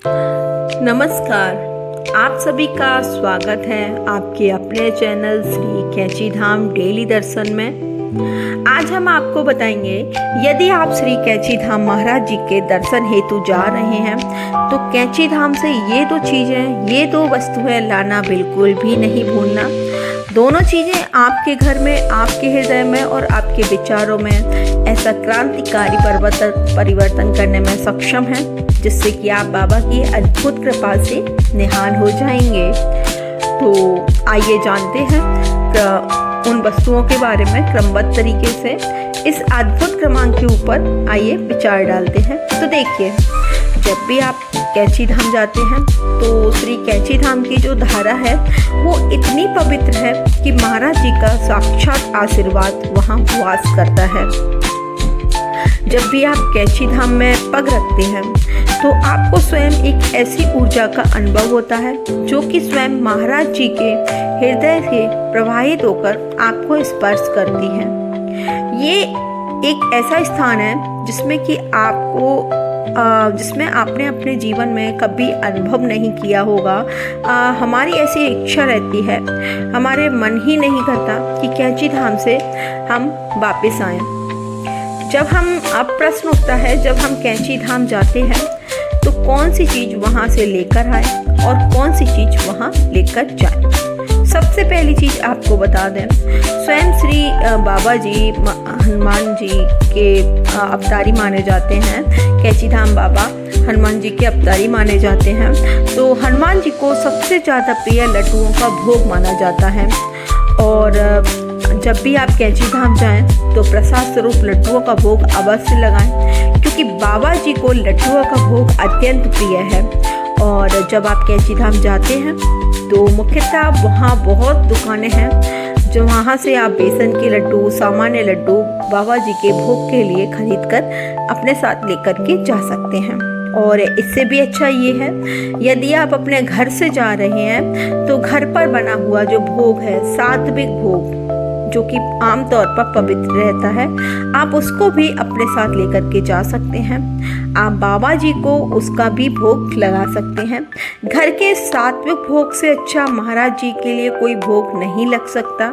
नमस्कार। आप सभी का स्वागत है आपके अपने चैनल श्री कैंची धाम डेली दर्शन में। आज हम आपको बताएंगे, यदि आप श्री कैंची धाम महाराज जी के दर्शन हेतु जा रहे हैं तो कैंची धाम से ये दो चीज़ें, ये दो वस्तुएं लाना बिल्कुल भी नहीं भूलना। दोनों चीज़ें आपके घर में, आपके हृदय में और आपके विचारों में ऐसा क्रांतिकारी परिवर्तन करने में सक्षम है, जिससे कि आप बाबा की अद्भुत कृपा से निहाल हो जाएंगे। तो आइए जानते हैं उन वस्तुओं के बारे में क्रमबद्ध तरीके से। इस अद्भुत क्रमांक के ऊपर आइए विचार डालते हैं। तो देखिए, जब भी आप कैंची धाम जाते हैं तो श्री कैंची धाम की जो धारा है वो इतनी पवित्र है कि महाराज जी का साक्षात आशीर्वाद वहाँ वास करता है। जब भी आप कैंची धाम में पग रखते हैं तो आपको स्वयं एक ऐसी ऊर्जा का अनुभव होता है जो कि स्वयं महाराज जी के हृदय से प्रवाहित होकर आपको स्पर्श करती है। ये एक ऐसा स्थान है जिसमें आपने अपने जीवन में कभी अनुभव नहीं किया होगा। हमारी ऐसी इच्छा रहती है, हमारे मन ही नहीं करता कि कैंची धाम से हम वापस आएं। अब प्रश्न उठता है, जब हम कैंची धाम जाते हैं तो कौन सी चीज़ वहाँ से लेकर आए और कौन सी चीज़ वहाँ लेकर जाए। सबसे पहली चीज़ आपको बता दें, स्वयं श्री बाबा जी हनुमान जी के अवतारी माने जाते हैं। कैंची धाम बाबा हनुमान जी के अवतारी माने जाते हैं। तो हनुमान जी को सबसे ज़्यादा प्रिय लड्डुओं का भोग माना जाता है। और जब भी आप कैंची धाम जाएं तो प्रसाद स्वरूप लड्डुओं का भोग अवश्य लगाएं, क्योंकि बाबा जी को लड्डुओं का भोग अत्यंत प्रिय है। और जब आप कैंची धाम जाते हैं तो मुख्यतः वहाँ बहुत दुकानें हैं जो वहाँ से आप बेसन के लड्डू, सामान्य लड्डू बाबा जी के भोग के लिए खरीद कर अपने साथ लेकर के जा सकते हैं। और इससे भी अच्छा ये है, यदि आप अपने घर से जा रहे हैं तो घर पर बना हुआ जो भोग है, सात्विक भोग, जो कि आमतौर पर पवित्र रहता है, आप उसको भी अपने साथ लेकर के जा सकते हैं। आप बाबा जी को उसका भी भोग लगा सकते हैं। घर के सात्विक भोग से अच्छा महाराज जी के लिए कोई भोग नहीं लग सकता।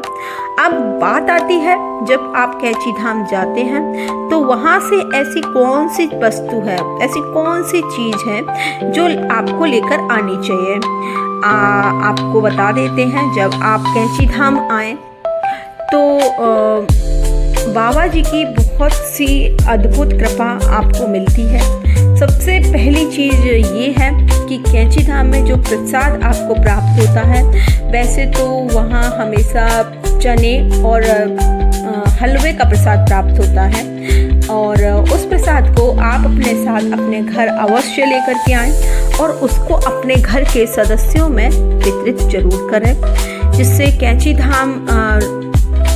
अब बात आती है, जब आप कैंची धाम जाते हैं तो वहाँ से ऐसी कौन सी वस्तु है, ऐसी कौन सी चीज़ है जो आपको लेकर आनी चाहिए। आपको बता देते हैं, जब आप कैंची धाम आए तो बाबा जी की बहुत सी अद्भुत कृपा आपको मिलती है। सबसे पहली चीज़ ये है कि कैंची धाम में जो प्रसाद आपको प्राप्त होता है, वैसे तो वहाँ हमेशा चने और हलवे का प्रसाद प्राप्त होता है। और उस प्रसाद को आप अपने साथ अपने घर अवश्य लेकर के आएँ और उसको अपने घर के सदस्यों में वितरित जरूर करें, जिससे कैंची धाम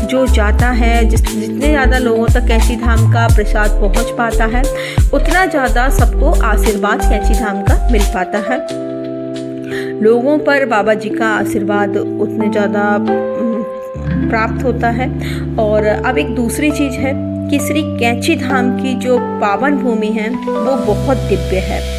जो जाता है, जितने ज़्यादा लोगों तक कैंची धाम का प्रसाद पहुंच पाता है, उतना ज़्यादा सबको आशीर्वाद कैंची धाम का मिल पाता है। लोगों पर बाबा जी का आशीर्वाद उतने ज़्यादा प्राप्त होता है। और अब एक दूसरी चीज़ है कि श्री कैंची धाम की जो पावन भूमि है वो बहुत दिव्य है।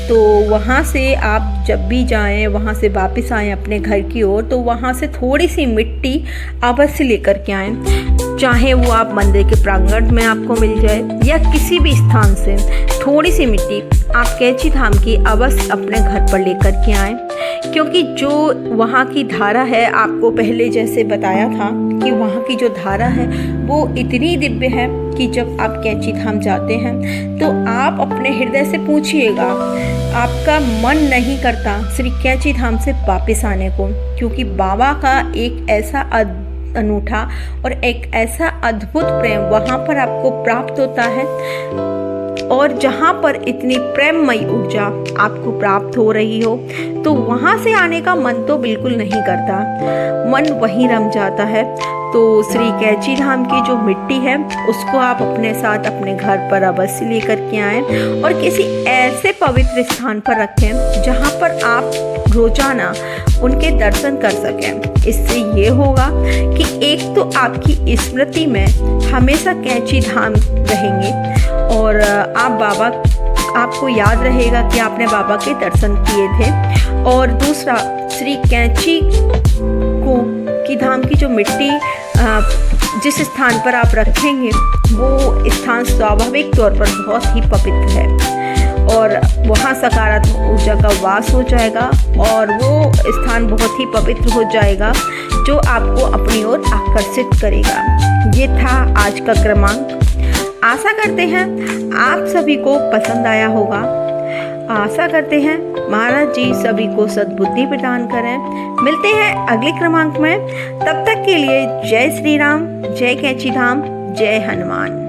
तो वहाँ से आप जब भी जाएं, वहाँ से वापस आएं अपने घर की ओर, तो वहाँ से थोड़ी सी मिट्टी अवश्य लेकर के आएं। चाहे वो आप मंदिर के प्रांगण में आपको मिल जाए या किसी भी स्थान से थोड़ी सी मिट्टी आप कैंची धाम की अवश्य अपने घर पर लेकर के आएं, क्योंकि जो वहाँ की धारा है, आपको पहले जैसे बताया था कि वहाँ की जो धारा है वो इतनी दिव्य है कि जब आप कैंची धाम जाते हैं तो आप अपने हृदय से पूछिएगा, आपका मन नहीं करता श्री कैंची धाम से वापस आने को, क्योंकि बाबा का एक ऐसा अनूठा और एक ऐसा अद्भुत प्रेम वहाँ पर आपको प्राप्त होता है। और जहाँ पर इतनी प्रेममयी ऊर्जा आपको प्राप्त हो रही हो तो वहाँ से आने का मन तो बिल्कुल नहीं करता, मन वहीं रम जाता है। तो श्री कैंची धाम की जो मिट्टी है उसको आप अपने साथ अपने घर पर अवश्य लेकर के आएँ और किसी ऐसे पवित्र स्थान पर रखें जहाँ पर आप रोजाना उनके दर्शन कर सकें। इससे ये होगा कि एक तो आपकी स्मृति में हमेशा कैंची धाम रहेंगे और आप बाबा आपको याद रहेगा कि आपने बाबा के दर्शन किए थे। और दूसरा, श्री कैंची की धाम की जो मिट्टी जिस स्थान पर आप रखेंगे वो स्थान स्वाभाविक तौर पर बहुत ही पवित्र है और वहाँ सकारात्मक ऊर्जा का वास हो जाएगा और वो स्थान बहुत ही पवित्र हो जाएगा जो आपको अपनी ओर आकर्षित करेगा। ये था आज का क्रमांक। आशा करते हैं आप सभी को पसंद आया होगा। आशा करते हैं महाराज जी सभी को सद्बुद्धि प्रदान करें। मिलते हैं अगले क्रमांक में, तब तक के लिए जय श्री राम, जय कैंची धाम, जय हनुमान।